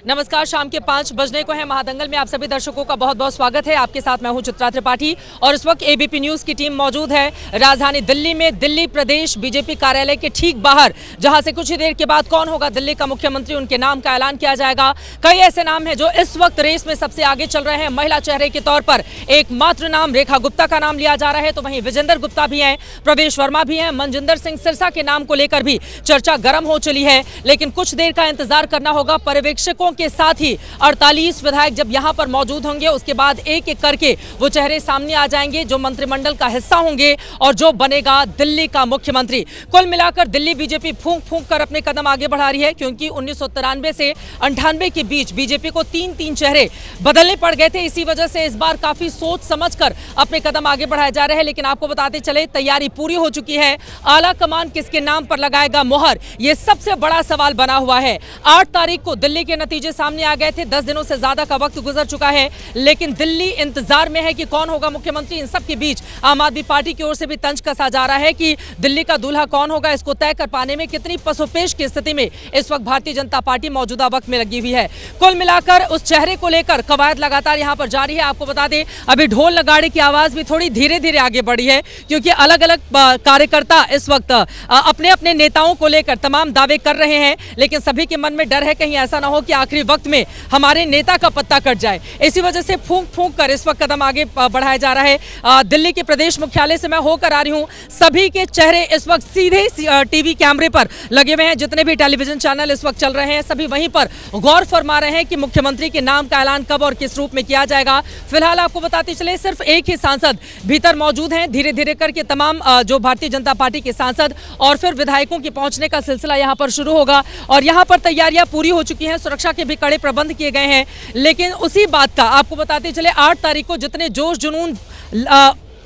नमस्कार, शाम के 5 बजने को है। महादंगल में आप सभी दर्शकों का बहुत बहुत स्वागत है। आपके साथ मैं हूं चित्रा त्रिपाठी और इस वक्त एबीपी न्यूज की टीम मौजूद है राजधानी दिल्ली में, दिल्ली प्रदेश बीजेपी कार्यालय के ठीक बाहर, जहां से कुछ ही देर के बाद कौन होगा दिल्ली का मुख्यमंत्री, उनके नाम का ऐलान किया जाएगा। कई ऐसे नाम हैं जो इस वक्त रेस में सबसे आगे चल रहे हैं। महिला चेहरे के तौर पर एकमात्र नाम रेखा गुप्ता का नाम लिया जा रहा है, तो वहीं विजेंद्र गुप्ता भी हैं, प्रवेश वर्मा भी हैं, मनजिंदर सिंह सिरसा के नाम को लेकर भी चर्चा गर्म हो चली है। लेकिन कुछ देर का इंतजार करना होगा। पर्यवेक्षकों के साथ ही 48 विधायक जब यहां पर मौजूद होंगे, उसके बाद एक एक करके वो चेहरे सामने आ जाएंगे जो मंत्रिमंडल का हिस्सा होंगे और जो बनेगा दिल्ली का मुख्यमंत्री। कुल मिलाकर दिल्ली बीजेपी फूंक फूंक कर अपने कदम आगे बढ़ा रही है, क्योंकि 1993 से 98 के बीच बीजेपी को तीन चेहरे बदलने पड़ गए थे। इसी वजह से इस बार काफी सोच समझकर अपने कदम आगे बढ़ाए जा रहे हैं। लेकिन आपको बताते चले, तैयारी पूरी हो चुकी है। आला कमान किसके नाम पर लगाएगा मोहर, यह सबसे बड़ा सवाल बना हुआ है। 8 तारीख को दिल्ली के नतीजे सामने आ गए थे। 10 दिनों से ज्यादा का वक्त गुजर चुका है, लेकिन दिल्ली इंतजार में है कि कौन होगा मुख्यमंत्री। इन सब के बीच आम आदमी पार्टी की ओर से भी तंज कसा जा रहा है कि दिल्ली का दूल्हा कौन होगा, इसको तय कर पाने में कितनी पसोपेश की स्थिति में इस वक्त भारतीय जनता पार्टी मौजूदा वक्त में लगी हुई है। कुल मिलाकर उस चेहरे को लेकर कवायद लगातार यहां पर जारी है। आपको बता दें, अभी ढोल नगाड़े की आवाज भी थोड़ी धीरे धीरे आगे बढ़ी है, क्योंकि अलग अलग कार्यकर्ता इस वक्त अपने अपने नेताओं को लेकर तमाम दावे कर रहे हैं। लेकिन सभी के मन में डर है कहीं ऐसा ना हो कि आखिरी वक्त में हमारे नेता का पत्ता कट जाए। इसी वजह से फूंक फूंक कर इस वक्त कदम आगे बढ़ाया जा रहा है। दिल्ली के प्रदेश मुख्यालय से मैं होकर आ रही हूं। सभी के चेहरे इस वक्त सीधे टीवी कैमरे पर लगे हुए हैं। जितने भी टेलीविजन चैनल इस वक्त चल रहे हैं, सभी वहीं पर गौर फरमा रहे हैं कि मुख्यमंत्री के नाम का ऐलान कब और किस रूप में किया जाएगा। फिलहाल आपको बताते चले, सिर्फ एक ही सांसद भीतर मौजूद हैं। धीरे धीरे करके तमाम जो भारतीय जनता पार्टी के सांसद और फिर विधायकों के पहुंचने का सिलसिला यहां पर शुरू होगा और यहां पर तैयारियां पूरी हो चुकी हैं। सुरक्षा के भी कड़े प्रबंध किए गए हैं। लेकिन उसी बात का आपको बताते चले, 8 तारीख को जितने जोश जुनून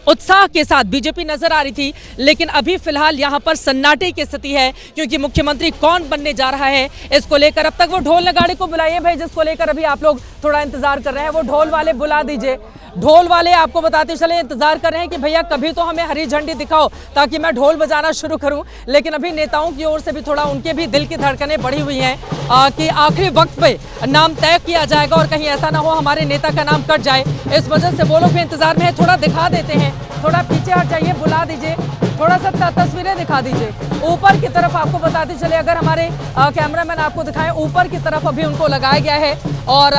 उत्साह के साथ बीजेपी नजर आ रही थी, लेकिन अभी फिलहाल यहां पर सन्नाटे की स्थिति है, क्योंकि मुख्यमंत्री कौन बनने जा रहा है इसको लेकर अब तक वो ढोल नगाड़े को बुलाइए भाई, जिसको लेकर अभी आप लोग थोड़ा इंतजार कर रहे हैं। वो ढोल वाले बुला दीजिए। ढोल वाले आपको बताते चले इंतजार कर रहे हैं कि भैया कभी तो हमें हरी झंडी दिखाओ ताकि मैं ढोल बजाना शुरू करूं। लेकिन अभी नेताओं की ओर से भी थोड़ा उनके भी दिल की धड़कनें बढ़ी हुई हैं कि आखिरी वक्त पे नाम तय किया जाएगा और कहीं ऐसा ना हो हमारे नेता का नाम कट जाए। इस वजह से वो लोग भी इंतजार में है। थोड़ा दिखा देते हैं, थोड़ा पीछे हट जाइए, बुला दीजिए, थोड़ा सा तस्वीरें दिखा दीजिए ऊपर की तरफ। आपको बताते चले, अगर हमारे कैमरामैन आपको दिखाएं, ऊपर की तरफ अभी उनको लगाया गया है। और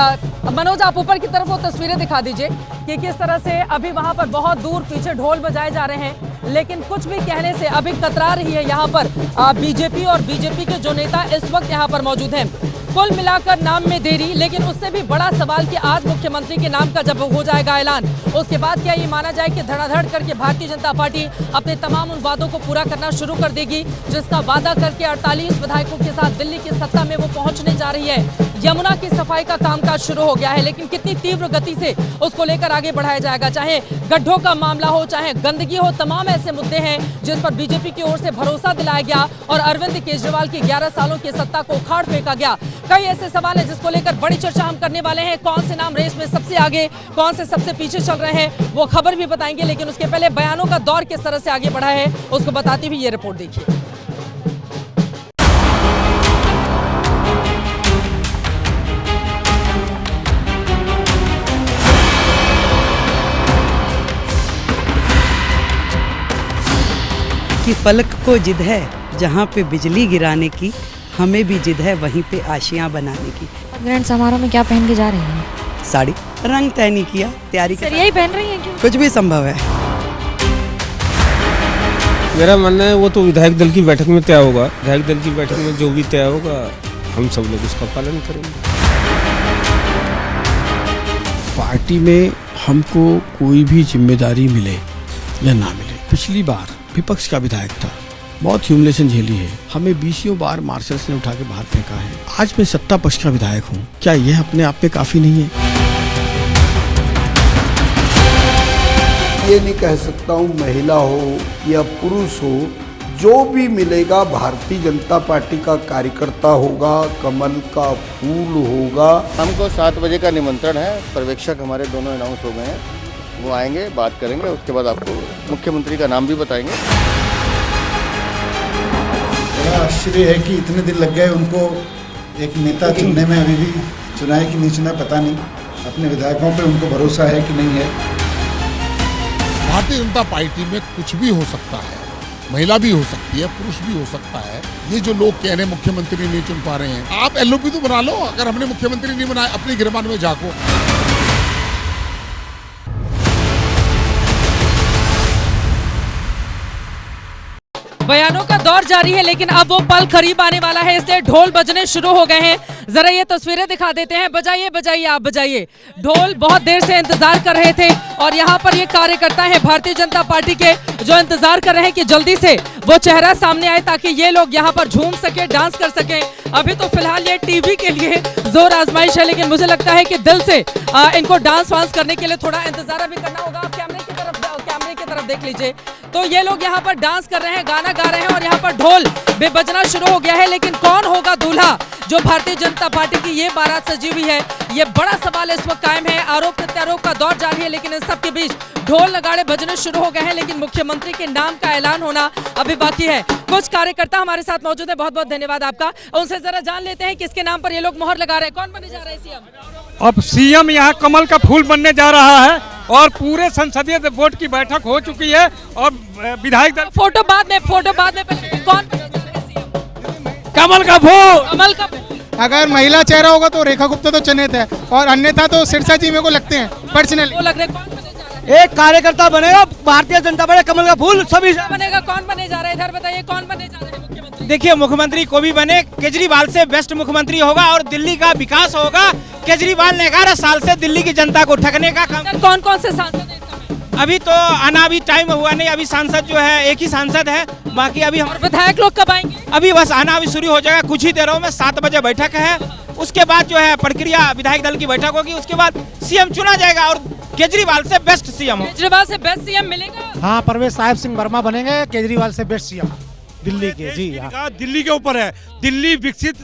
मनोज, आप ऊपर की तरफ वो तस्वीरें दिखा दीजिए कि किस तरह से अभी वहां पर बहुत दूर पीछे ढोल बजाए जा रहे हैं। लेकिन कुछ भी कहने से अभी कतरा रही है यहाँ पर बीजेपी और बीजेपी के जो नेता इस वक्त यहाँ पर मौजूद हैं। कुल मिलाकर नाम में देरी, लेकिन उससे भी बड़ा सवाल कि आज मुख्यमंत्री के नाम का जब हो जाएगा ऐलान, उसके बाद क्या ये माना जाए कि धड़ाधड़ करके भारतीय जनता पार्टी अपने तमाम उन वादों को पूरा करना शुरू कर देगी, जिसका वादा करके 48 विधायकों के साथ दिल्ली की सत्ता में वो पहुंचने जा रही है। यमुना की सफाई का कामकाज शुरू हो गया है, लेकिन कितनी तीव्र गति से उसको लेकर आगे बढ़ाया जाएगा, चाहे गड्ढों का मामला हो, चाहे गंदगी हो, तमाम ऐसे मुद्दे हैं जिस पर बीजेपी की ओर से भरोसा दिलाया गया और अरविंद केजरीवाल की 11 सालों की सत्ता को उखाड़ फेंका गया। कई ऐसे सवाल हैं जिसको लेकर बड़ी चर्चा हम करने वाले हैं। कौन से नाम रेस में सबसे आगे, कौन से सबसे पीछे चल रहे हैं, वो खबर भी बताएंगे। लेकिन उसके पहले बयानों का दौर किस तरह से आगे बढ़ा है उसको बताती हुई ये रिपोर्ट देखिए। कि फलक को जिद है जहाँ पे बिजली गिराने की, हमें भी जिद है वहीं पे आशियाँ बनाने की। ग्रैंड समारोह में क्या पहन के जा रही हैं? साड़ी। रंग तय नहीं किया, तैयारी कर। यही पहन रही हैं क्यों? कुछ भी संभव है। मेरा मानना है वो तो विधायक दल की बैठक में तय होगा। विधायक दल की बैठक में जो भी तय होगा हम सब लोग उसका पालन करेंगे। पार्टी में हमको कोई भी जिम्मेदारी मिले या ना मिले, पिछली बार विपक्ष का विधायक था, बहुत ह्यूमिलेशन झेली है, हमें 20 बार मार्शल्स ने उठा के बाहर फेंका है। आज मैं सत्ता पक्ष का विधायक हूँ, क्या यह अपने आप में काफी नहीं है? ये नहीं कह सकता हूँ महिला हो या पुरुष हो, जो भी मिलेगा भारतीय जनता पार्टी का कार्यकर्ता होगा, कमल का फूल होगा। हमको 7 बजे का निमंत्रण है। पर्यवेक्षक हमारे दोनों अनाउंस हो गए हैं, वो आएंगे, बात करेंगे, उसके बाद आपको मुख्यमंत्री का नाम भी बताएंगे। बड़ा आश्चर्य है कि इतने दिन लग गए उनको एक नेता चुनने में, अभी भी चुना है कि नहीं चुना पता नहीं, अपने विधायकों पे उनको भरोसा है कि नहीं है। भारतीय जनता पार्टी में कुछ भी हो सकता है, महिला भी हो सकती है, पुरुष भी हो सकता है। ये जो लोग कह रहे हैं मुख्यमंत्री नहीं चुन पा रहे हैं, आप एलओपी तो बना लो। अगर हमने मुख्यमंत्री नहीं बनाया, अपनी गिरबान में झांको। बयानों का दौर जारी है, लेकिन अब वो पल करीब आने वाला है, इसलिए ढोल बजने शुरू हो गए हैं। जरा ये तस्वीरें दिखा देते हैं। बजाइए बजाइए, आप बजाइए। ढोल बहुत देर से इंतजार कर रहे थे और यहाँ पर ये कार्यकर्ता हैं भारतीय जनता पार्टी के, जो इंतजार कर रहे हैं कि जल्दी से वो चेहरा सामने आए ताकि ये लोग यहाँ पर झूम सके, डांस कर सके। अभी तो फिलहाल ये टीवी के लिए जोर आजमाइश है, लेकिन मुझे लगता है कि दिल से इनको डांस वांस करने के लिए थोड़ा इंतजार अभी करना होगा। आप कैमरे की तरफ देख लीजिए, तो ये लोग यहाँ पर डांस कर रहे हैं, गाना गा रहे हैं और यहाँ पर ढोल भी बजना शुरू हो गया है। लेकिन कौन होगा दूल्हा जो भारतीय जनता पार्टी की ये बारात सजी हुई है, ये बड़ा सवाल इस वक्त कायम है। आरोप प्रत्यारोप का दौर जारी है, लेकिन इन सब के बीच ढोल नगाड़े बजने शुरू हो गए हैं, लेकिन मुख्यमंत्री के नाम का ऐलान होना अभी बाकी है। कुछ कार्यकर्ता हमारे साथ मौजूद है, बहुत बहुत धन्यवाद आपका। उनसे जरा जान लेते हैं किसके नाम पर ये लोग मोहर लगा रहे हैं। कौन बने जा रहे हैं सीएम? अब सीएम यहाँ कमल का फूल बनने जा रहा है और पूरे संसदीय बोर्ड की बैठक हो चुकी है और विधायक दल फोटो बाद में पहले कौन बने जा रहे हैं सीएम? कमल का फूल। कमल का अगर महिला चेहरा होगा तो रेखा गुप्ता तो चयनित है और अन्यथा तो सिरसा जी मेरे को लगते हैं पर्सनली। वो लग रहे कौन बने जा रहे हैं? एक कार्यकर्ता बनेगा भारतीय जनता पार्टी कमल का फूल सभी बनेगा। कौन बने जा रहा है इधर बताइए, कौन बने जा रहे हैं मुख्यमंत्री? देखिए, मुख्यमंत्री को भी बने, केजरीवाल से बेस्ट मुख्यमंत्री होगा और दिल्ली का विकास होगा। केजरीवाल ने 11 साल से दिल्ली की जनता को ठगने का काम। कौन कौन से सांसद हैं इस समय? अभी तो आना अभी टाइम हुआ नहीं, अभी सांसद जो है एक ही सांसद है, बाकी अभी हम विधायक लोग कब आएंगे? अभी बस आना अभी शुरू हो जाएगा कुछ ही देरों में। 7 बजे बैठक है, उसके बाद जो है प्रक्रिया विधायक दल की बैठक होगी, उसके बाद सीएम चुना जाएगा और केजरीवाल से बेस्ट सीएम हो। केजरीवाल से बेस्ट सीएम मिलेगा? हाँ, परवेश साहिब सिंह वर्मा बनेंगे केजरीवाल से बेस्ट सीएम दिल्ली के। जी हाँ, दिल्ली के ऊपर है। दिल्ली विकसित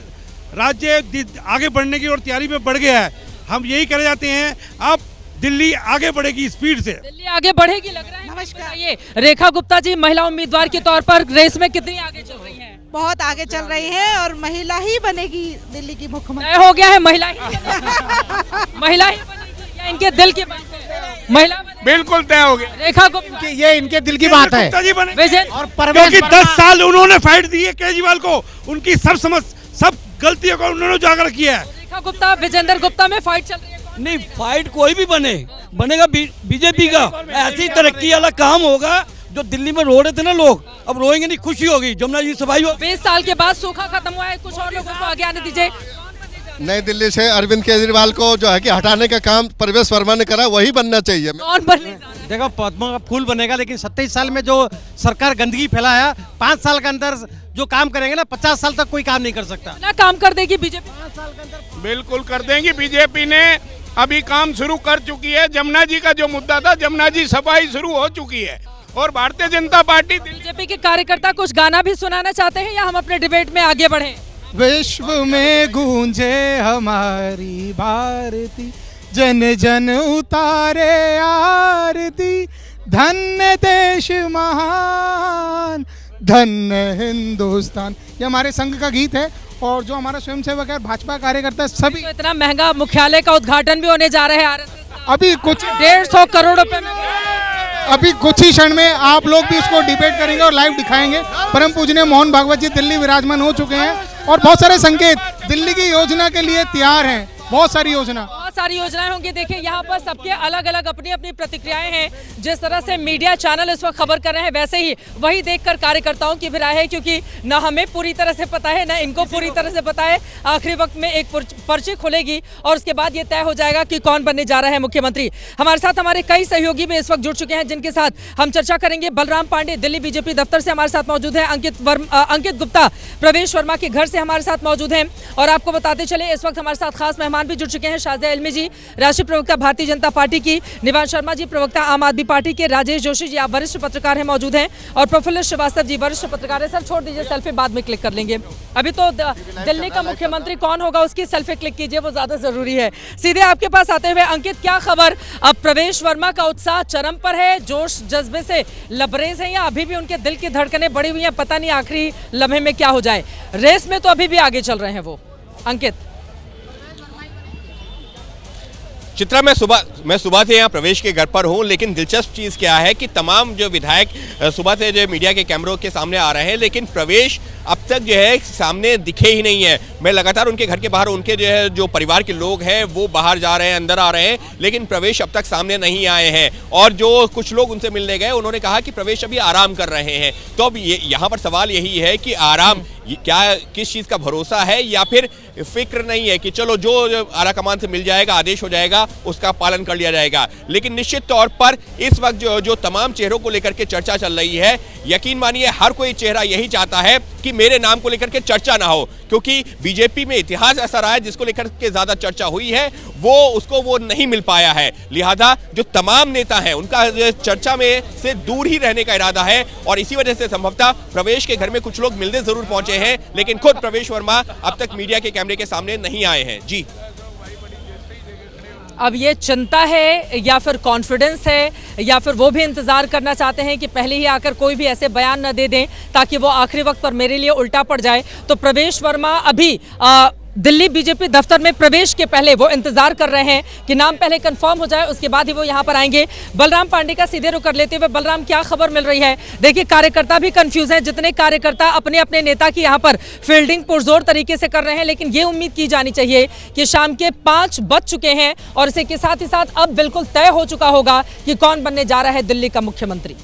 राज्य आगे बढ़ने की और तैयारी में बढ़ गया है। हम यही करे जाते हैं, अब दिल्ली आगे बढ़ेगी स्पीड से। दिल्ली आगे बढ़ेगी लग रहा है। नमस्कार। ये रेखा गुप्ता जी महिला उम्मीदवार के तौर पर रेस में कितनी आगे चल रही हैं? बहुत आगे चल रही है और महिला ही बनेगी दिल्ली की मुख्यमंत्री। तय हो गया है महिला ही महिला ही बनेगी या इनके दिल की बात है? महिला बिल्कुल तय हो गया। रेखा गुप्ता, ये इनके दिल की बात है। और क्योंकि 10 साल उन्होंने फाइट दी है केजरीवाल को, उनकी सब गलतियों को उन्होंने उजागर किया है। रेखा गुप्ता विजेंद्र गुप्ता में फाइट चल रही है। नहीं, फाइट कोई भी बनेगा बीजेपी का। ऐसी तरक्की वाला काम होगा जो दिल्ली में रो रहे थे ना लोग, अब रोएंगे नहीं, खुशी होगी। जमुना जी सफाई हो। 20 साल के बाद सूखा खत्म हुआ है, कुछ और लोगों को आगे आने दीजिए। नई दिल्ली से अरविंद केजरीवाल को जो है कि हटाने का काम परवेश वर्मा ने करा, वही बनना चाहिए। कौन बनने? देखो, पद्मा का फूल बनेगा, लेकिन 27 साल में जो सरकार गंदगी फैलाया, 5 साल के अंदर जो काम करेंगे ना, 50 साल तक कोई काम नहीं कर सकता। ना काम कर देगी बीजेपी? 5 साल के अंदर बिल्कुल कर देंगी। बीजेपी ने अभी काम शुरू कर चुकी है। जमुना जी का जो मुद्दा था, जमुना जी सफाई शुरू हो चुकी है और भारतीय जनता पार्टी बीजेपी के कार्यकर्ता कुछ गाना भी सुनाना चाहते हैं या हम अपने डिबेट में आगे बढ़ें? विश्व में गूंजे हमारी भारती, जन जन उतारे आरती, धन्य देश महान, धन्य हिंदुस्तान। ये हमारे संघ का गीत है और जो हमारा स्वयंसेवक है, भाजपा कार्यकर्ता सभी। तो इतना महंगा मुख्यालय का उद्घाटन भी होने जा रहे हैं आरएसएस। अभी कुछ 150 करोड़ रुपए में अभी कुछ ही क्षण में आप लोग भी उसको डिबेट करेंगे और लाइव दिखाएंगे। परम पूजनीय मोहन भागवत जी दिल्ली विराजमान हो चुके हैं और बहुत सारे संकेत दिल्ली की योजना के लिए तैयार हैं। बहुत सारी योजनाएं होंगी। देखिए यहाँ पर सबके अलग अलग अपनी अपनी प्रतिक्रियाएं हैं। जिस तरह से मीडिया चैनल इस वक्त खबर कर रहे हैं, वैसे ही वही देखकर कार्यकर्ताओं की भी राय है, क्योंकि न हमें पूरी तरह से पता है, न इनको पूरी तरह से पता है। आखिरी वक्त में एक पर्ची खुलेगी और उसके बाद ये तय हो जाएगा कि कौन बनने जा रहा है मुख्यमंत्री। हमारे साथ हमारे कई सहयोगी भी इस वक्त जुड़ चुके हैं, जिनके साथ हम चर्चा करेंगे। बलराम पांडे दिल्ली बीजेपी दफ्तर से हमारे साथ मौजूद है। अंकित गुप्ता प्रवेश वर्मा के घर से हमारे साथ मौजूद हैं। और आपको बताते चले, इस वक्त हमारे साथ खास मेहमान भी जुड़ चुके हैं। शाजिया इल्मी जी, राष्ट्रीय प्रवक्ता भारतीय जनता पार्टी की, निवास शर्मा जी प्रवक्ता आम आदमी पार्टी के, राजेश जोशी जी आप वरिष्ठ पत्रकार हैं मौजूद हैं, और प्रफुल्ल श्रीवास्तव जी वरिष्ठ पत्रकार हैं। सर छोड़ दीजिए, सेल्फी बाद में क्लिक कर लेंगे। अभी तो दिल्ली का मुख्यमंत्री कौन होगा उसकी सेल्फी क्लिक कीजिए, वो ज्यादा जरूरी है। सीधे आपके पास आते हुए अंकित, क्या खबर? अब प्रवेश वर्मा का उत्साह चरम पर है, जोश जज्बे से लबरेज है या अभी भी उनके दिल की धड़कनें बढ़ी हुई हैं? पता नहीं आखिरी लम्हे में क्या हो जाए। रेस में तो अभी भी आगे चल रहे हैं वो। अंकित, चित्रा, मैं सुबह से यहाँ प्रवेश के घर पर हूँ, लेकिन दिलचस्प चीज़ क्या है कि तमाम जो विधायक सुबह से जो मीडिया के कैमरों के सामने आ रहे हैं, लेकिन प्रवेश अब तक जो है सामने दिखे ही नहीं है। मैं लगातार उनके घर के बाहर उनके जो परिवार के लोग हैं वो बाहर जा रहे हैं, अंदर आ रहे हैं, लेकिन प्रवेश अब तक सामने नहीं आए हैं। और जो कुछ लोग उनसे मिलने गए उन्होंने कहा कि प्रवेश अभी आराम कर रहे हैं। तो अब यहाँ पर सवाल यही है कि आराम क्या, किस चीज़ का भरोसा है, या फिर फिक्र नहीं है कि चलो जो आला कमान से मिल जाएगा, आदेश हो जाएगा, उसका पालन कर लिया जाएगा। लेकिन निश्चित तौर पर इस वक्त जो तमाम चेहरों को लेकर के चर्चा चल रही है, यकीन मानिए हर कोई चेहरा यही चाहता है कि मेरे नाम को लेकर के चर्चा ना हो, क्योंकि बीजेपी में इतिहास ऐसा रहा है जिसको लेकर के ज्यादा चर्चा हुई है वो नहीं मिल पाया है। लिहाजा जो तमाम नेता हैं उनका चर्चा में से दूर ही रहने का इरादा है, और इसी वजह से संभवतः प्रवेश के घर में कुछ लोग मिलने जरूर पहुंचे हैं, लेकिन खुद प्रवेश वर्मा अब तक मीडिया के कैमरे के सामने नहीं आए हैं। जी, अब ये चिंता है या फिर कॉन्फिडेंस है, या फिर वो भी इंतजार करना चाहते हैं कि पहले ही आकर कोई भी ऐसे बयान न दे दें ताकि वो आखिरी वक्त पर मेरे लिए उल्टा पड़ जाए। तो प्रवेश वर्मा अभी दिल्ली बीजेपी दफ्तर में प्रवेश के पहले वो इंतजार कर रहे हैं कि नाम पहले कंफर्म हो जाए, उसके बाद ही वो यहाँ पर आएंगे। बलराम पांडे का सीधे रुख कर लेते हुए, बलराम क्या खबर मिल रही है? देखिए, कार्यकर्ता भी कंफ्यूज हैं, जितने कार्यकर्ता अपने अपने नेता की यहाँ पर फील्डिंग पुरजोर तरीके से कर रहे हैं, लेकिन ये उम्मीद की जानी चाहिए कि शाम के 5 बज चुके हैं और इसी के साथ ही साथ अब बिल्कुल तय हो चुका होगा कि कौन बनने जा रहा है दिल्ली का मुख्यमंत्री।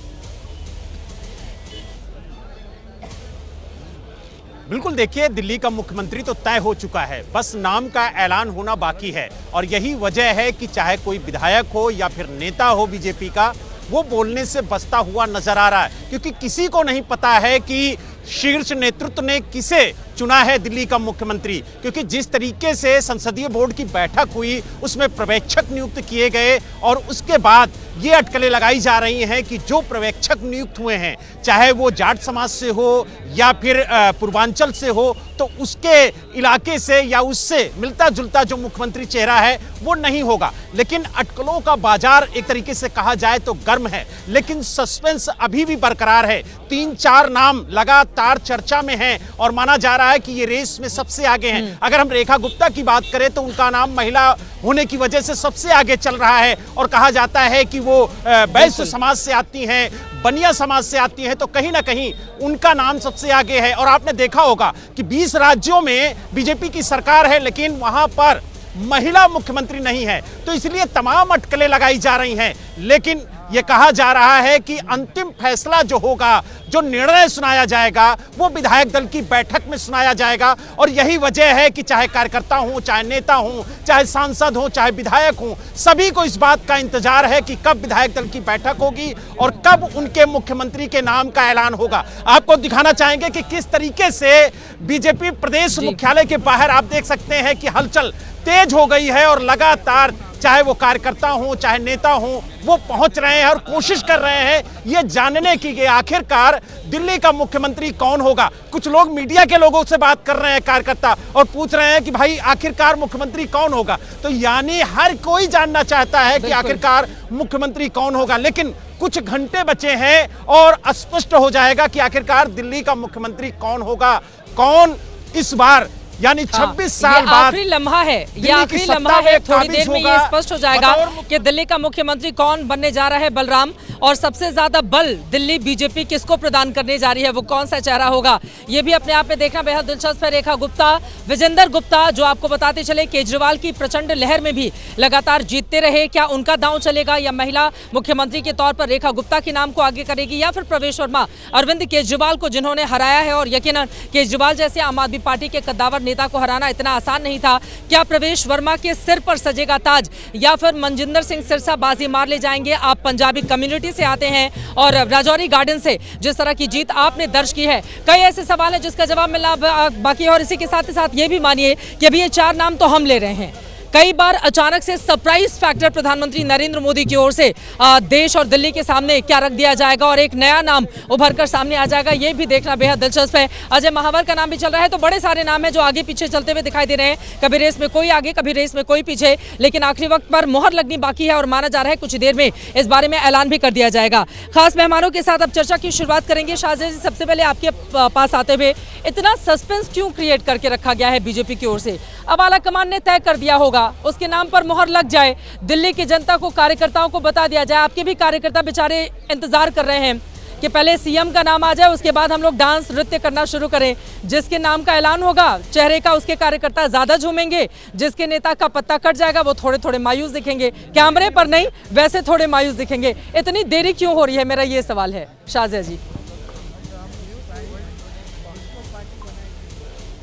बिल्कुल, देखिए, दिल्ली का मुख्यमंत्री तो तय हो चुका है, बस नाम का ऐलान होना बाकी है। और यही वजह है कि चाहे कोई विधायक हो या फिर नेता हो बीजेपी का, वो बोलने से बचता हुआ नजर आ रहा है, क्योंकि किसी को नहीं पता है कि शीर्ष नेतृत्व ने किसे चुना है दिल्ली का मुख्यमंत्री। क्योंकि जिस तरीके से संसदीय बोर्ड की बैठक हुई उसमें पर्यवेक्षक नियुक्त किए गए, और उसके बाद ये अटकलें लगाई जा रही हैं कि जो पर्यवेक्षक नियुक्त हुए हैं, चाहे वो जाट समाज से हो या फिर पूर्वांचल से हो, तो उसके इलाके से या उससे मिलता जुलता जो मुख्यमंत्री चेहरा है वो नहीं होगा। लेकिन अटकलों का बाजार एक तरीके से कहा जाए तो गर्म है, लेकिन सस्पेंस अभी भी बरकरार है। 3-4 नाम लगातार चर्चा में हैं और माना जा रहा है कि ये रेस में सबसे आगे हैं। अगर हम रेखा गुप्ता की बात करें तो उनका नाम महिला होने की वजह से सबसे आगे चल रहा है, और कहा जाता है कि वो वैश्य समाज से आती हैं, बनिया समाज से आती हैं, तो कहीं ना कहीं उनका नाम सबसे आगे है। और आपने देखा होगा कि 20 राज्यों में बीजेपी की सरकार है, लेकिन वहां पर महिला मुख्यमंत्री नहीं है, तो इसलिए तमाम अटकलें लगाई जा रही हैं। लेकिन यह कहा जा रहा है कि अंतिम फैसला जो होगा, जो निर्णय सुनाया जाएगा, वो विधायक दल की बैठक में सुनाया जाएगा। और यही वजह है कि चाहे कार्यकर्ता हो, चाहे नेता हो, चाहे सांसद हो, चाहे विधायक हो, सभी को इस बात का इंतजार है कि कब विधायक दल की बैठक होगी और कब उनके मुख्यमंत्री के नाम का ऐलान होगा। आपको दिखाना चाहेंगे कि किस तरीके से बीजेपी प्रदेश मुख्यालय के बाहर आप देख सकते हैं कि हलचल तेज हो गई है, और लगातार चाहे वो कार्यकर्ता हो, चाहे नेता हो, वो पहुंच रहे हैं और कोशिश कर रहे हैं ये जानने की आखिरकार दिल्ली का मुख्यमंत्री कौन होगा। कुछ लोग मीडिया के लोगों से बात कर रहे हैं, कार्यकर्ता, और पूछ रहे हैं कि भाई आखिरकार मुख्यमंत्री कौन होगा। तो यानी हर कोई जानना चाहता है कि आखिरकार मुख्यमंत्री कौन होगा। लेकिन कुछ घंटे बचे हैं और स्पष्ट हो जाएगा कि आखिरकार दिल्ली का मुख्यमंत्री कौन होगा, कौन इस बार, यानी 26 साल बाद आखिरी लम्हा है, ये आखिरी लम्हा है। थोड़ी देर में ये स्पष्ट हो जाएगा कि दिल्ली का मुख्यमंत्री कौन बनने जा रहा है बलराम, और सबसे ज्यादा बल दिल्ली बीजेपी किसको प्रदान करने जा रही है, वो कौन सा चेहरा होगा, ये भी अपने आप में देखना बेहद दिलचस्प है। रेखा गुप्ता, विजेंद्र गुप्ता, जो आपको बताते चले केजरीवाल की प्रचंड लहर में भी लगातार जीतते रहे, क्या उनका दांव चलेगा, या महिला मुख्यमंत्री के तौर पर रेखा गुप्ता के नाम को आगे करेगी, या फिर प्रवेश वर्मा अरविंद केजरीवाल को जिन्होंने हराया है, और यकीनन केजरीवाल जैसे आम आदमी पार्टी के कद्दावर नेता को हराना इतना आसान नहीं था, क्या प्रवेश वर्मा के सिर पर सजेगा ताज, या फिर मनजिंदर सिंह सिरसा बाजी मार ले जाएंगे? आप पंजाबी कम्युनिटी से आते हैं और राजौरी गार्डन से जिस तरह की जीत आपने दर्ज की है, कई ऐसे सवाल हैं जिसका जवाब मिलना बाकी है। और इसी के साथ ही साथ ये भी मानिए कि अभी ये 4 नाम तो हम ले रहे हैं, कई बार अचानक से सरप्राइज फैक्टर प्रधानमंत्री नरेंद्र मोदी की ओर से देश और दिल्ली के सामने क्या रख दिया जाएगा, और एक नया नाम उभर कर सामने आ जाएगा, ये भी देखना बेहद दिलचस्प है। अजय महावर का नाम भी चल रहा है, तो बड़े सारे नाम हैं जो आगे पीछे चलते हुए दिखाई दे रहे हैं, कभी रेस में कोई आगे, कभी रेस में कोई पीछे, लेकिन आखिरी वक्त पर मोहर लगनी बाकी है और माना जा रहा है कुछ देर में इस बारे में ऐलान भी कर दिया जाएगा। खास मेहमानों के साथ अब चर्चा की शुरुआत करेंगे। शाहजेह जी, सबसे पहले आपके पास आते हुए, इतना सस्पेंस क्यों क्रिएट करके रखा गया है बीजेपी की ओर से? अब आला कमान ने तय कर दिया होगा होगा, उसके नाम पर मोहर लग जाए, दिल्ली की जनता को, कार्यकर्ताओं को बता दिया जाए। आपके भी कार्यकर्ता बेचारे इंतजार कर रहे हैं कि पहले सीएम का नाम आ जाए, उसके बाद हम लोग डांस नृत्य करना शुरू करें। जिसके नाम का ऐलान होगा चेहरे का, उसके कार्यकर्ता ज्यादा झूमेंगे, जिसके नेता का पत्ता कट जाएगा वो थोड़े थोड़े मायूस दिखेंगे, कैमरे पर नहीं वैसे थोड़े मायूस दिखेंगे। इतनी देरी क्यों हो रही है, मेरा ये सवाल है। शाजिया जी।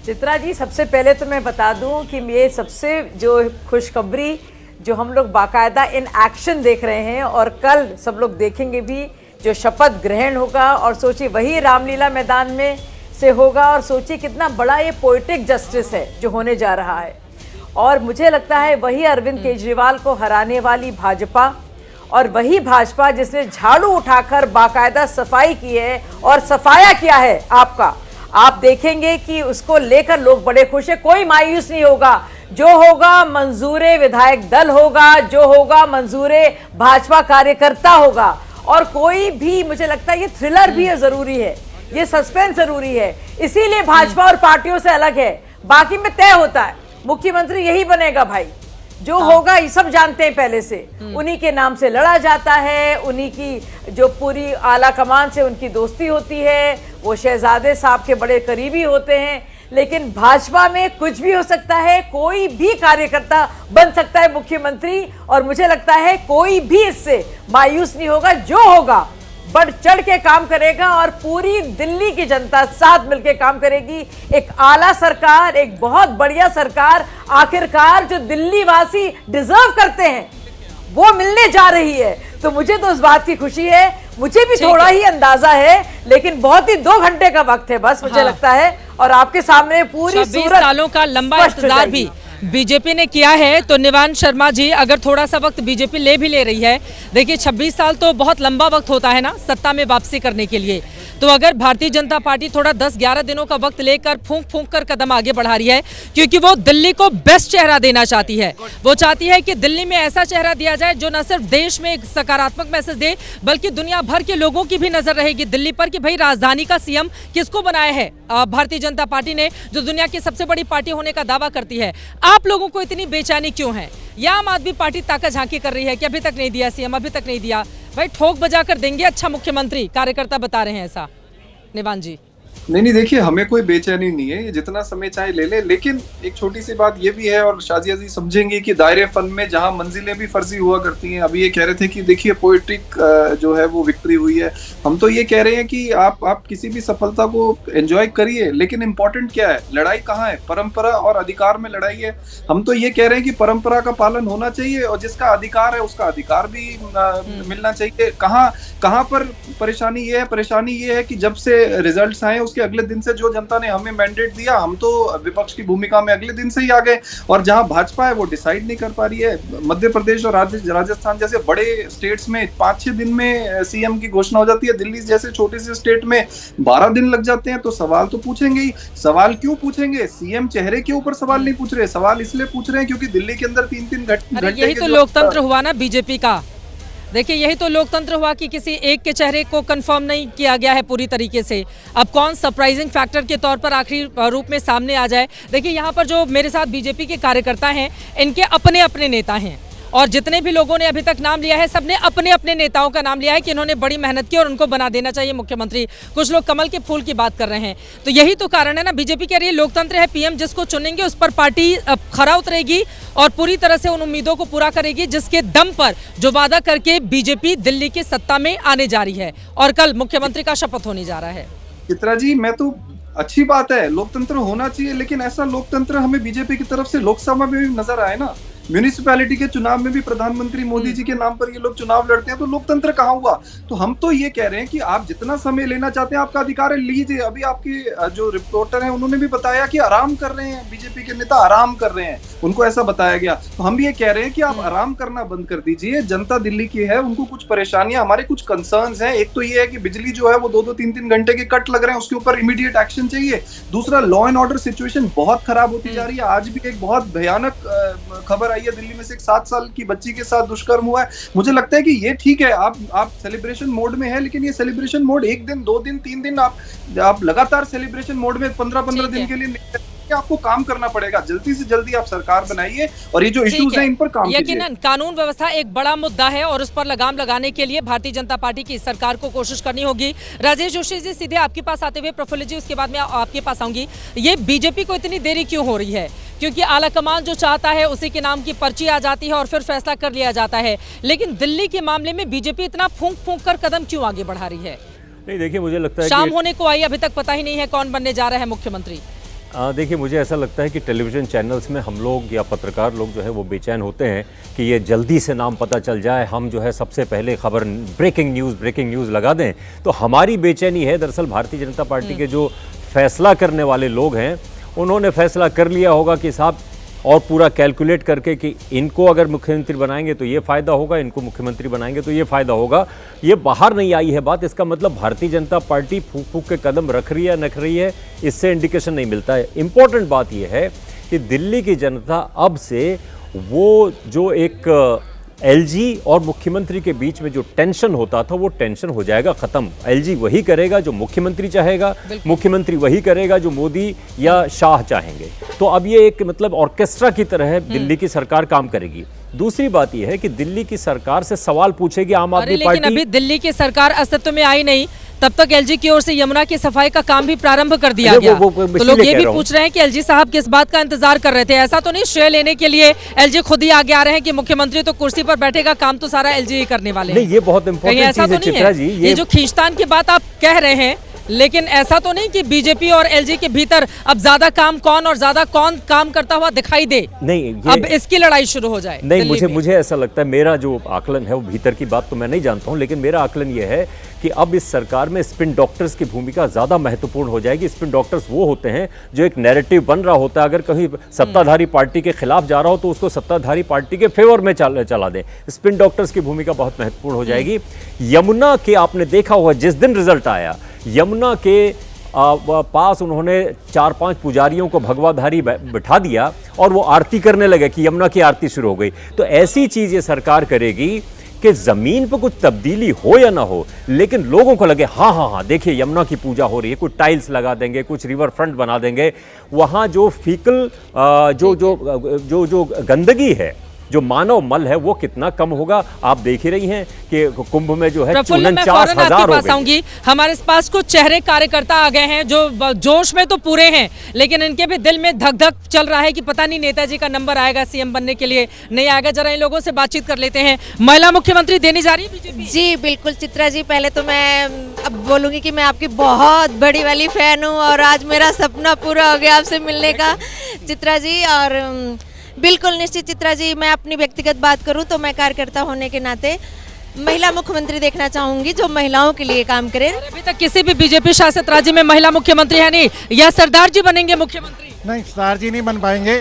चित्रा जी, सबसे पहले तो मैं बता दूं कि ये सबसे जो खुशखबरी जो हम लोग बाकायदा इन एक्शन देख रहे हैं और कल सब लोग देखेंगे भी, जो शपथ ग्रहण होगा और सोचिए वही रामलीला मैदान में से होगा और सोचिए कितना बड़ा ये पोएटिक जस्टिस है जो होने जा रहा है। और मुझे लगता है वही अरविंद केजरीवाल को हराने वाली भाजपा और वही भाजपा जिसने झाड़ू उठाकर बाकायदा सफाई की है और सफाया किया है आपका, आप देखेंगे कि उसको लेकर लोग बड़े खुश हैं। कोई मायूस नहीं होगा। जो होगा मंजूरे विधायक दल होगा, जो होगा मंजूरे भाजपा कार्यकर्ता होगा। और कोई भी, मुझे लगता है ये थ्रिलर भी है, जरूरी है, ये सस्पेंस जरूरी है, इसीलिए भाजपा और पार्टियों से अलग है। बाकी में तय होता है मुख्यमंत्री यही बनेगा भाई, जो होगा ये सब जानते हैं पहले से। उन्हीं के नाम से लड़ा जाता है, उन्हीं की जो पूरी आला कमान से उनकी दोस्ती होती है, वो शहजादे साहब के बड़े करीबी होते हैं। लेकिन भाजपा में कुछ भी हो सकता है, कोई भी कार्यकर्ता बन सकता है मुख्यमंत्री, और मुझे लगता है कोई भी इससे मायूस नहीं होगा। जो होगा बढ़ चढ़ के काम करेगा और पूरी दिल्ली की जनता साथ मिलकर काम करेगी। एक आला सरकार, एक बहुत बढ़िया सरकार आखिरकार जो दिल्ली वासी डिजर्व करते हैं वो मिलने जा रही है। तो मुझे तो उस बात की खुशी है। मुझे भी थोड़ा ही अंदाजा है, लेकिन बहुत ही 2 घंटे का वक्त है बस, मुझे लगता है। और आपके सामने पूरी 26 सालों का लंबा इंतजार भी बीजेपी ने किया है। तो निवांश शर्मा जी, अगर थोड़ा सा वक्त बीजेपी ले भी ले रही है, देखिए 26 साल तो बहुत लंबा वक्त होता है ना सत्ता में वापसी करने के लिए। तो अगर भारतीय जनता पार्टी थोड़ा 10-11 दिनों का वक्त लेकर फूंक कर कदम आगे बढ़ा रही है, क्योंकि वो दिल्ली को बेस्ट चेहरा देना चाहती है। वो चाहती है कि दिल्ली में ऐसा चेहरा दिया जाए जो न सिर्फ देश में एक सकारात्मक मैसेज दे, बल्कि दुनिया भर के लोगों की भी नजर रहेगी दिल्ली पर कि भाई राजधानी का सीएम किसको बनाया है भारतीय जनता पार्टी ने, जो दुनिया की सबसे बड़ी पार्टी होने का दावा करती है। आप लोगों को इतनी बेचैनी क्यों है? या आम आदमी पार्टी ताका झांकी कर रही है कि अभी तक नहीं दिया सीएम, अभी तक नहीं दिया? भाई ठोक बजा कर देंगे अच्छा मुख्यमंत्री, कार्यकर्ता बता रहे हैं ऐसा। निवान जी। नहीं देखिए, हमें कोई बेचैनी नहीं है, ये जितना समय चाहे ले ले। लेकिन एक छोटी सी बात ये भी है, और शाजिया जी समझेंगे कि दायरे फन में जहां मंजिलें भी फर्जी हुआ करती हैं। अभी ये कह रहे थे कि देखिए पोएट्रिक जो है वो विक्ट्री हुई है। हम तो ये कह रहे हैं कि आप किसी भी सफलता को एंजॉय करिए, लेकिन इंपॉर्टेंट क्या है, लड़ाई कहाँ है? परंपरा और अधिकार में लड़ाई है। हम तो ये कह रहे हैं कि परंपरा का पालन होना चाहिए और जिसका अधिकार है उसका अधिकार भी मिलना चाहिए। कहाँ पर परेशानी ये है कि जब से रिजल्ट्स आए उसके अगले दिन से जो जनता ने हमें मैंडेट दिया, हम तो विपक्ष की भूमिका में अगले दिन से ही आ गए। और जहां भाजपा है वो डिसाइड नहीं कर पा रही है। मध्य प्रदेश और राजस्थान जैसे बड़े स्टेट्स में 5-6 दिन में सीएम की घोषणा हो जाती है। दिल्ली जैसे छोटे से स्टेट में 12 दिन लग जाते हैं। तो सवाल तो पूछेंगे ही। सवाल क्यों पूछेंगे? सीएम चेहरे के ऊपर सवाल नहीं पूछ रहे, सवाल इसलिए पूछ रहे हैं क्योंकि दिल्ली के अंदर 3-3 घंटे यही तो लोकतंत्र हुआ ना बीजेपी का। देखिए यही तो लोकतंत्र हुआ कि किसी एक के चेहरे को कंफर्म नहीं किया गया है पूरी तरीके से। अब कौन सरप्राइजिंग फैक्टर के तौर पर आखिरी रूप में सामने आ जाए। देखिए यहाँ पर जो मेरे साथ बीजेपी के कार्यकर्ता हैं, इनके अपने अपने नेता हैं, और जितने भी लोगों ने अभी तक नाम लिया है सबने अपने अपने नेताओं का नाम लिया है कि इन्होंने बड़ी मेहनत की और उनको बना देना चाहिए मुख्यमंत्री। कुछ लोग कमल के फूल की बात कर रहे हैं। तो यही तो कारण है ना, बीजेपी कह रही है लोकतंत्र है, पीएम जिसको चुनेंगे उस पर पार्टी खरा उतरेगी और पूरी तरह से उन उम्मीदों को पूरा करेगी जिसके दम पर जो वादा करके बीजेपी दिल्ली की सत्ता में आने जा रही है। और कल मुख्यमंत्री का शपथ होने जा रहा है। चित्रा जी, मैं तो अच्छी बात है, लोकतंत्र होना चाहिए, लेकिन ऐसा लोकतंत्र हमें बीजेपी की तरफ से लोकसभा में भी नजर आए ना। म्यूनिसिपैलिटी के चुनाव में भी प्रधानमंत्री मोदी जी के नाम पर ये लोग चुनाव लड़ते हैं, तो लोकतंत्र कहाँ हुआ? तो हम तो ये कह रहे हैं कि आप जितना समय लेना चाहते हैं आपका अधिकार है, लीजिए। अभी आपके जो रिपोर्टर हैं उन्होंने भी बताया कि आराम कर रहे हैं, बीजेपी के नेता आराम कर रहे हैं, उनको ऐसा बताया गया। तो हम भी ये कह रहे हैं कि आप आराम करना बंद कर दीजिए। जनता दिल्ली की है, उनको कुछ परेशानियां, हमारे कुछ कंसर्न्स हैं। एक तो ये है कि बिजली जो है वो 2-2, 3-3 घंटे के कट लग रहे हैं, उसके ऊपर इमीडिएट एक्शन चाहिए। दूसरा, लॉ एंड ऑर्डर सिचुएशन बहुत खराब होती जा रही है। आज भी एक बहुत भयानक खबर आई है, दिल्ली में से एक 7 साल की बच्ची के साथ दुष्कर्म हुआ है। मुझे लगता है कि ये ठीक है, आप सेलिब्रेशन मोड में है, लेकिन ये सेलिब्रेशन मोड 1 दिन, 2 दिन, 3 दिन आप लगातार सेलिब्रेशन मोड में 15-15 दिन के लिए कि आपको काम करना पड़ेगा, जल्दी से जल्दी आप सरकार बनाइए और ये जो इश्यूज हैं इन पर काम कीजिए। यकीनन कानून व्यवस्था एक बड़ा मुद्दा है और उस पर लगाम लगाने के लिए भारतीय जनता पार्टी की सरकार को कोशिश करनी होगी। राजेश जोशी जी, सीधे आपके पास आते हुए प्रफुल्ल जी, उसके बाद मैं आपके पास आऊंगी। ये बीजेपी को इतनी देरी क्यों हो रही है? क्योंकि आला कमान जो चाहता है उसी के नाम की पर्ची आ जाती है और फिर फैसला कर लिया जाता है, लेकिन दिल्ली के मामले में बीजेपी इतना फूंक फूंक कर कदम क्यों आगे बढ़ा रही है? नहीं, देखिए मुझे लगता है शाम होने को आई, अभी तक पता ही नहीं है कौन बनने जा रहा है मुख्यमंत्री। देखिए मुझे ऐसा लगता है कि टेलीविज़न चैनल्स में हम लोग या पत्रकार लोग जो है वो बेचैन होते हैं कि ये जल्दी से नाम पता चल जाए, हम जो है सबसे पहले खबर ब्रेकिंग न्यूज़ लगा दें। तो हमारी बेचैनी है दरअसल भारतीय जनता पार्टी के जो फैसला करने वाले लोग हैं उन्होंने फैसला कर लिया होगा कि साहब, और पूरा कैलकुलेट करके कि इनको अगर मुख्यमंत्री बनाएंगे तो ये फ़ायदा होगा, इनको मुख्यमंत्री बनाएंगे तो ये फ़ायदा होगा। ये बाहर नहीं आई है बात, इसका मतलब भारतीय जनता पार्टी फूक फूक के कदम रख रही है, नख रही है, इससे इंडिकेशन नहीं मिलता है। इम्पोर्टेंट बात यह है कि दिल्ली की जनता अब से वो जो एक एलजी और मुख्यमंत्री के बीच में जो टेंशन होता था वो टेंशन हो जाएगा ख़त्म। एलजी वही करेगा जो मुख्यमंत्री चाहेगा, मुख्यमंत्री वही करेगा जो मोदी या शाह चाहेंगे। तो अब ये एक मतलब ऑर्केस्ट्रा की तरह दिल्ली की सरकार काम करेगी। दूसरी बात यह है कि दिल्ली की सरकार से सवाल पूछेगी आम आदमी पार्टी। लेकिन अभी दिल्ली की सरकार अस्तित्व में आई नहीं, तब तक एलजी की ओर से यमुना की सफाई का काम भी प्रारंभ कर दिया गया। तो लोग ये भी पूछ रहे हैं कि एलजी साहब किस बात का इंतजार कर रहे थे? ऐसा तो नहीं श्रेय लेने के लिए एलजी खुद ही आगे आ रहे हैं कि मुख्यमंत्री तो कुर्सी पर बैठेगा, काम तो सारा एलजी ही करने वाले हैं। नहीं, ये बहुत इंपॉर्टेंट चीज है चित्रा जी। ये जो खींचतान की बात आप कह रहे हैं, लेकिन ऐसा तो नहीं कि बीजेपी और एलजी के भीतर अब ज्यादा काम कौन और ज्यादा कौन काम करता हुआ दिखाई दे? नहीं, अब इसकी लड़ाई शुरू हो जाए? नहीं, मुझे ऐसा लगता है, मेरा जो आकलन है वो भीतर की बात तो मैं नहीं जानता हूं, लेकिन मेरा आकलन ये है कि अब इस सरकार में स्पिन डॉक्टर्स की भूमिका ज्यादा महत्वपूर्ण हो जाएगी। स्पिन डॉक्टर्स वो होते हैं जो एक नैरेटिव बन रहा होता है, अगर कहीं सत्ताधारी पार्टी के खिलाफ जा रहा हो तो उसको सत्ताधारी पार्टी के फेवर में चला दें। स्पिन डॉक्टर्स की भूमिका बहुत महत्वपूर्ण हो जाएगी। यमुना के आपने देखा होगा जिस दिन रिजल्ट आया, यमुना के पास उन्होंने 4-5 पुजारियों को भगवाधारी बिठा दिया और वो आरती करने लगे कि यमुना की आरती शुरू हो गई। तो ऐसी चीज ये सरकार करेगी कि जमीन पर कुछ तब्दीली हो या ना हो, लेकिन लोगों को लगे हाँ देखिए यमुना की पूजा हो रही है, कुछ टाइल्स लगा देंगे, कुछ रिवर फ्रंट बना देंगे। वहाँ जो फीकल जो गंदगी है, जो मानव मल है, वो कितना कम होगा। आप देख ही रही हैं कि कुंभ में जो है 49,000 हो गए। हमारे पास कुछ चेहरे कार्यकर्ता आ गए हैं जो जोश में तो पूरे हैं, लेकिन इनके भी दिल में धक धक चल रहा है कि पता नहीं नेताजी का नंबर आएगा सीएम बनने के लिए, नहीं आएगा। जरा इन लोगों से बातचीत कर लेते हैं। महिला मुख्यमंत्री देने जा रही है बीजेपी? जी बिल्कुल चित्रा जी, पहले तो मैं अब बोलूंगी कि मैं आपकी बहुत बड़ी वाली फैन हूँ और आज मेरा सपना पूरा हो गया आपसे मिलने का चित्रा जी। और बिल्कुल निश्चित चित्रा जी, मैं अपनी व्यक्तिगत बात करूं तो मैं कार्यकर्ता होने के नाते महिला मुख्यमंत्री देखना चाहूंगी जो महिलाओं के लिए काम करे। अभी तक किसी भी बीजेपी शासित राज्य में महिला मुख्यमंत्री है नहीं, या सरदार जी बनेंगे मुख्यमंत्री? नहीं, सरदार जी नहीं बन पाएंगे।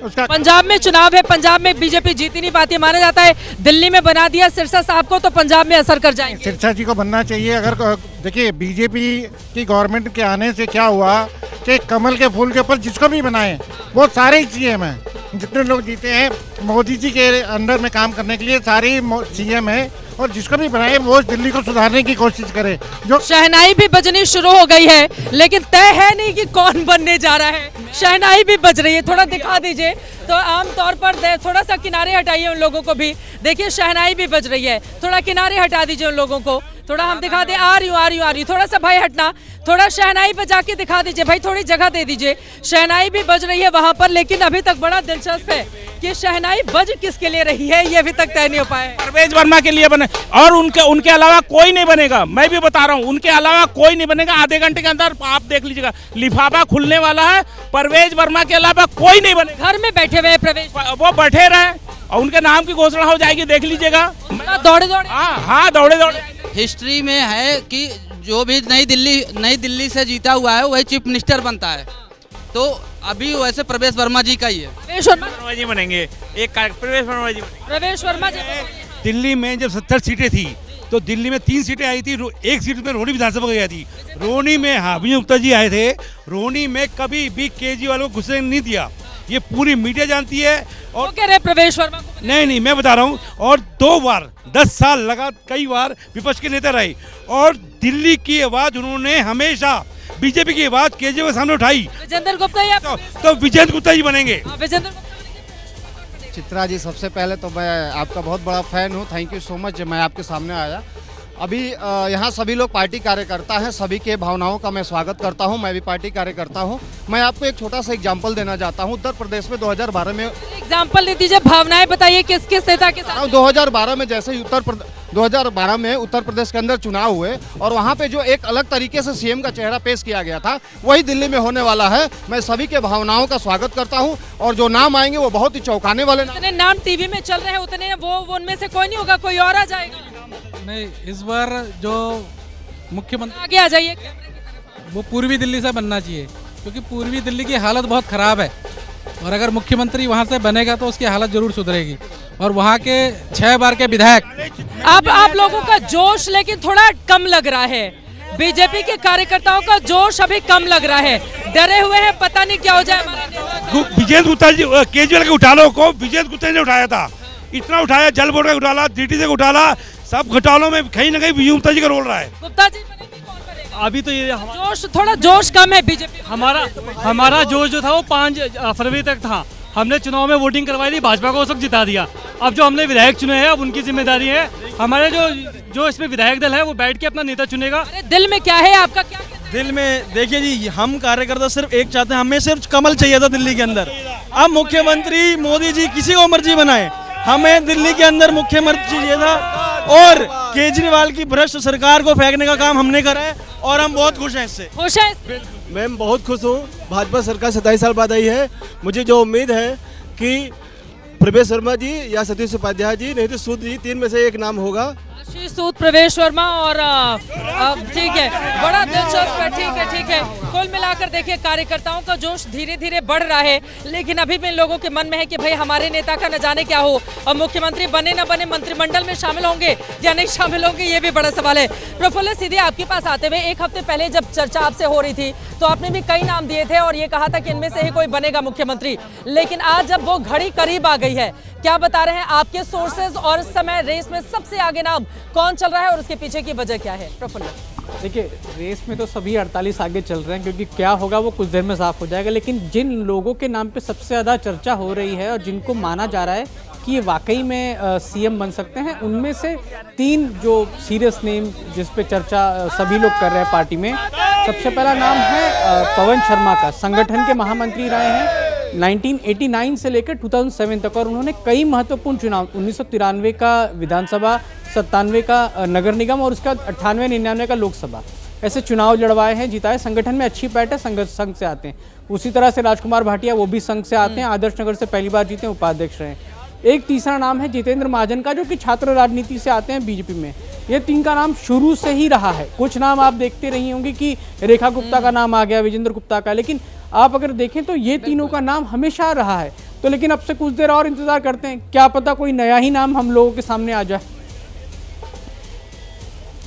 उसका पंजाब में चुनाव है, पंजाब में बीजेपी जीत ही नहीं पाती, माना जाता है दिल्ली में बना दिया सिरसा साहब को तो पंजाब में असर कर जाएंगे। सिरसा जी को बनना चाहिए। अगर देखिए बीजेपी की गवर्नमेंट के आने से क्या हुआ कि कमल के फूल के ऊपर जिसको भी बनाए वो सारे ही सीएम हैं। जितने लोग जीते हैं मोदी जी के अंडर में काम करने के लिए सारे सीएम है, और जिसको भी बनाए वो दिल्ली को सुधारने की कोशिश करे। जो शहनाई भी बजनी शुरू हो गई है, लेकिन तय है नहीं कि कौन बनने जा रहा है। शहनाई भी बज रही है, थोड़ा दिखा दीजिए। तो आम तौर पर थोड़ा सा किनारे हटाइए उन लोगों को भी, देखिए शहनाई भी बज रही है, थोड़ा किनारे हटा दीजिए उन लोगों को, थोड़ा हम दिखा दे। आ रही हूँ, थोड़ा सा भाई हटना, थोड़ा शहनाई बजा के दिखा दीजिए भाई, थोड़ी जगह दे दीजिए। शहनाई भी बज रही है वहां पर, लेकिन अभी तक बड़ा दिलचस्प है कि शहनाई बज किसके लिए रही है ये अभी तक तय नहीं हो पाया है। परवेज वर्मा के लिए बने और उनके अलावा कोई नहीं बनेगा। मैं भी बता रहा हूँ, उनके अलावा कोई नहीं बनेगा। आधे घंटे के अंदर आप देख लीजिएगा लिफाफा खुलने वाला है। परवेज वर्मा के अलावा कोई नहीं बनेगा। घर में बैठे हुए प्रवेश, वो बैठे रहे और उनके नाम की घोषणा हो जाएगी, देख लीजिएगा। दौड़े दौड़े हिस्ट्री में है कि जो भी नई दिल्ली से जीता हुआ है वही चीफ मिनिस्टर बनता है। तो अभी वैसे प्रवेश वर्मा जी का ही है। प्रवेश वर्मा जी बनेंगे, प्रवेश वर्मा जी। दिल्ली में जब 70 सीटें थी तो दिल्ली में 3 सीटें आई थी, एक सीट में रोहनी विधानसभा गई थी। रोहनी में विजय गुप्ता जी आए थे, रोहनी में कभी भी केजरीवाल को घुसने नहीं दिया, ये पूरी मीडिया जानती है। और कह रहे प्रवेश वर्मा को नहीं, मैं बता रहा हूँ। और 2 बार 10 साल लगा, कई बार विपक्ष के नेता रहे और दिल्ली की आवाज उन्होंने हमेशा बीजेपी की आवाज केजरीवाल के सामने उठाई विजेंद्र गुप्ता या तो विजेंद्र गुप्ता जी बनेंगे। विजेंद्र चित्रा जी, सबसे पहले तो मैं आपका बहुत बड़ा फैन हूँ, थैंक यू सो मच। मैं आपके सामने आया अभी यहाँ सभी लोग पार्टी कार्यकर्ता हैं, सभी के भावनाओं का मैं स्वागत करता हूँ। मैं भी पार्टी कार्यकर्ता हूँ। मैं आपको एक छोटा सा एग्जांपल देना चाहता हूँ। उत्तर प्रदेश में 2012 में एग्जांपल दे दीजिए, भावनाएं बताइए किस किस नेता के साथ। 2012 में जैसे ही 2012 में उत्तर प्रदेश के अंदर चुनाव हुए और वहाँ पे जो एक अलग तरीके से सीएम का चेहरा पेश किया गया था, वही दिल्ली में होने वाला है। मैं सभी के भावनाओं का स्वागत करता हूँ और जो नाम आएंगे वो बहुत ही चौंकाने वाले उतने नाम टीवी में चल रहे हैं, उतने वो उनमें से कोई नहीं होगा, कोई और आ जाएगा। नहीं, इस बार जो मुख्यमंत्री आगे आ जाइए, वो पूर्वी दिल्ली से बनना चाहिए, क्योंकि पूर्वी दिल्ली की हालत बहुत ख़राब है और अगर मुख्यमंत्री वहाँ से बनेगा तो उसकी हालत जरूर सुधरेगी। और वहाँ के 6 बार के विधायक, अब आप लोगों का जोश लेकिन थोड़ा कम लग रहा है। बीजेपी के कार्यकर्ताओं का जोश अभी कम लग रहा है, डरे हुए हैं, पता नहीं क्या हो जाए। विजेंद्र गुप्ता जी, केजरीवाल के घोटालों को विजेंद्र गुप्ता ने उठाया था, इतना उठाया, जल बोर्ड का घोटाला, डीटीसी का घोटाला, सब घोटालों में कहीं ना कहीं विजेंद्र गुप्ता जी का रोल रहा है। गुप्ता जी अभी तो ये जोश, थोड़ा जोश कम है बीजेपी। हमारा जोश जो था वो 5 फरवरी तक था। हमने चुनाव में वोटिंग करवाई थी, भाजपा को उस वक्त जिता दिया। अब जो हमने विधायक चुने हैं, अब उनकी जिम्मेदारी है। हमारे जो इसमें विधायक दल है वो बैठ के अपना नेता चुनेगा। अरे दिल में क्या है आपका, क्या दिल में देखिए जी, हम कार्यकर्ता सिर्फ एक चाहते हैं, हमें सिर्फ कमल चाहिए था दिल्ली के अंदर। अब मुख्यमंत्री मोदी जी किसी को मर्जी बनाए, हमें दिल्ली के अंदर मुख्यमंत्री चाहिए था और केजरीवाल की भ्रष्ट सरकार को फेंकने का काम हमने करा है और हम बहुत खुश हैं इससे। खुश है? मैं बहुत खुश हूँ। भाजपा सरकार 27 साल बाद आई है। मुझे जो उम्मीद है कि प्रवेश वर्मा जी या सतीश उपाध्याय जी, नहीं तो सूद जी, 3 में से एक नाम होगा। सूद, प्रवेश वर्मा और ठीक है, बड़ा दिलचस्प है। ठीक है। कुल मिलाकर देखिए, कार्यकर्ताओं का जोश धीरे धीरे बढ़ रहा है, लेकिन अभी भी लोगों के मन में है कि भाई हमारे नेता का न जाने क्या हो, और मुख्यमंत्री बने न बने, मंत्रिमंडल में शामिल होंगे या नहीं शामिल होंगे, ये भी बड़ा सवाल है। प्रफुल्ल, सीधे आपके पास आते हुए, एक हफ्ते पहले जब चर्चा आपसे हो रही थी तो आपने भी कई नाम दिए थे और ये कहा था कि इनमें से ही कोई बनेगा मुख्यमंत्री, लेकिन आज जब वो घड़ी करीब आ गई है, क्या बता रहे हैं आपके सोर्सेज और इस समय रेस में सबसे आगे नाम कौन चल रहा है और उसके पीछे की वजह क्या है? प्रफुल्ल, देखिए, रेस में तो सभी 48 आगे चल रहे हैं, क्योंकि क्या होगा वो कुछ देर में साफ हो जाएगा। लेकिन जिन लोगों के नाम पे सबसे ज़्यादा चर्चा हो रही है और जिनको माना जा रहा है कि ये वाकई में सीएम बन सकते हैं, उनमें से 3 जो सीरियस नेम जिस पे चर्चा सभी लोग कर रहे हैं पार्टी में। सबसे पहला नाम है पवन शर्मा का। संगठन के महामंत्री रहे हैं 1989 से लेकर 2007 तक और उन्होंने कई महत्वपूर्ण चुनाव, 1993 का विधानसभा, 97 का नगर निगम और उसके बाद 98-99 का लोकसभा, ऐसे चुनाव लड़वाए हैं, जिताए। संगठन में अच्छी पैठ है, संघ से आते हैं। उसी तरह से राजकुमार भाटिया, वो भी संघ से आते हैं, आदर्श नगर से पहली बार जीते, उपाध्यक्ष रहे। एक तीसरा नाम है जितेंद्र महाजन का, जो कि छात्र राजनीति से आते हैं बीजेपी में। ये 3 का नाम शुरू से ही रहा है। कुछ नाम आप देखते रही होंगे कि रेखा गुप्ता का नाम आ गया, विजेंद्र गुप्ता का, लेकिन आप अगर देखें तो ये तीनों का नाम हमेशा रहा है। तो लेकिन अब से कुछ देर और इंतजार करते हैं, क्या पता कोई नया ही नाम हम लोगों के सामने आ जाए।